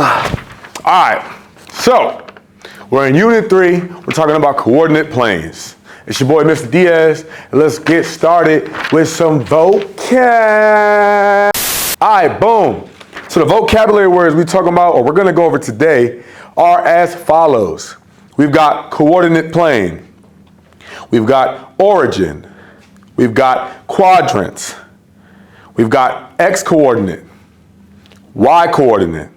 right, so we're in Unit 3. We're talking about coordinate planes. It's your boy, Mr. Diaz, and let's get started with some vocab. All right, boom. So the vocabulary words we're talking about, or we're going to go over today, are as follows. We've got coordinate plane. We've got origin. We've got quadrants. We've got x-coordinate, y-coordinate.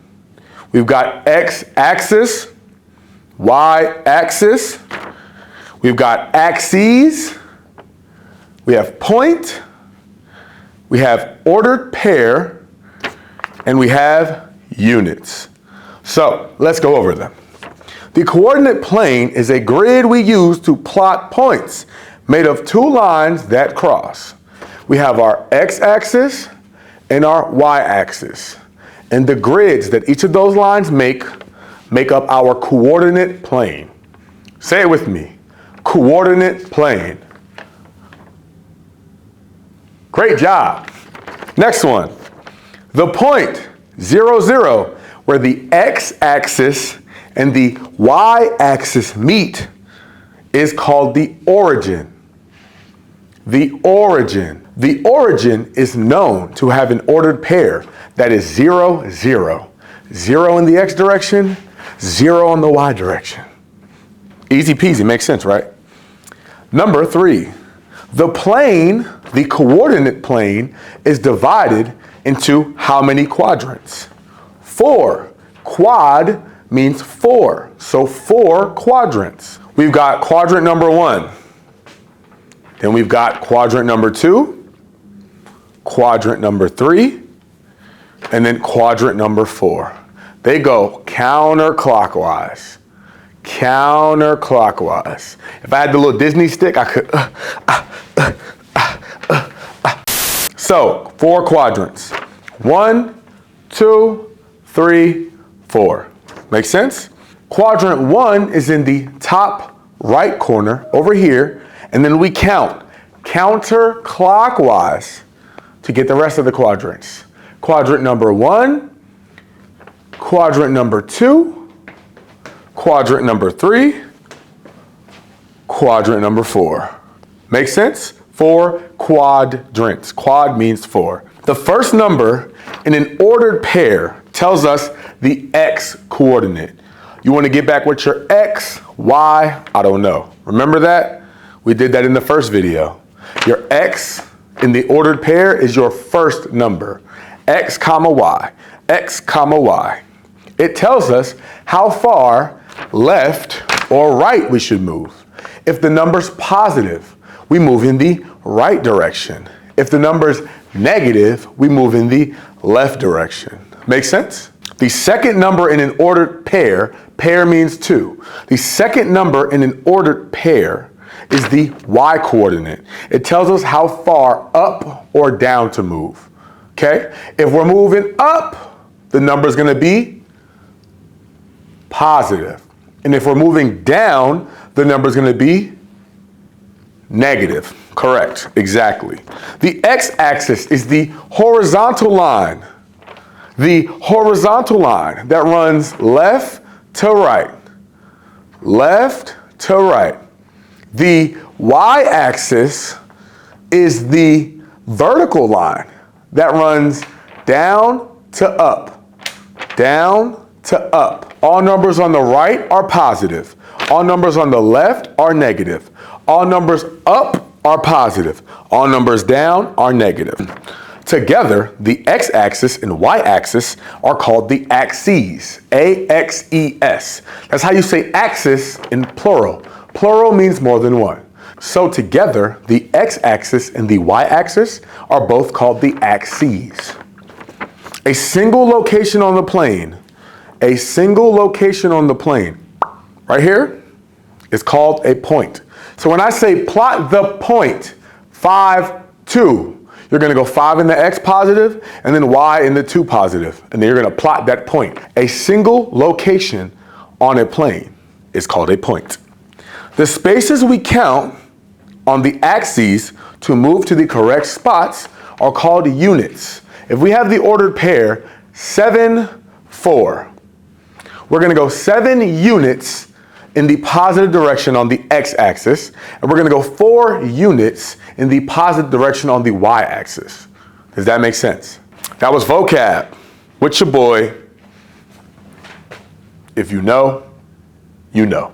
We've got x-axis, y-axis. We've got axes. We have point. We have ordered pair. And we have units. So let's go over them. The coordinate plane is a grid we use to plot points made of two lines that cross. We have our x-axis and our y-axis. And the grids that each of those lines make up our coordinate plane. Say it with me. Coordinate plane. Great job. Next one. The point, 0, 0, where the x-axis and the y-axis meet, is called the origin. The origin. The origin is known to have an ordered pair that is 0, 0. 0 in the x direction, 0 in the y direction. Easy peasy, makes sense, right? Number 3, the plane, the coordinate plane, is divided into how many quadrants? 4. Quad means 4, so 4 quadrants. We've got quadrant number 1. Then we've got quadrant number 2, quadrant number 3, and then quadrant number 4. They go counterclockwise. Counterclockwise. If I had the little Disney stick, I could. So, 4 quadrants. 1, 2, 3, 4. Make sense? Quadrant 1 is in the top right corner over here, and then we count counterclockwise to get the rest of the quadrants. Quadrant number 1, quadrant number 2, quadrant number 3, quadrant number 4. Make sense? 4 quadrants. Quad means 4. The first number in an ordered pair tells us the x coordinate. You want to get back with your x, y, I don't know. Remember that? We did that in the first video. Your x in the ordered pair is your first number. X comma y. X comma y. It tells us how far left or right we should move. If the number's positive, we move in the right direction. If the number's negative, we move in the left direction. Make sense? The second number in an ordered pair, pair means 2. The second number in an ordered pair is the y coordinate. It tells us how far up or down to move. Okay? If we're moving up, the number is going to be positive. And if we're moving down, the number is going to be negative. Correct. Exactly. The x-axis is the horizontal line. The horizontal line that runs left to right. Left to right. The y-axis is the vertical line that runs down to up. Down to up. All numbers on the right are positive. All numbers on the left are negative. All numbers up are positive. All numbers down are negative. Together, the x-axis and y-axis are called the axes. A-X-E-S. That's how you say axis in plural. Plural means more than one. So together, the x-axis and the y-axis are both called the axes. A single location on the plane, right here, is called a point. So when I say plot the point, 5, 2, you're going to go 5 in the x positive and then y in the 2 positive. And then you're going to plot that point. A single location on a plane is called a point. The spaces we count on the axes to move to the correct spots are called units. If we have the ordered pair 7, 4, we're going to go 7 units in the positive direction on the x-axis, and we're going to go 4 units in the positive direction on the y-axis. Does that make sense? That was vocab with your boy. If you know, you know.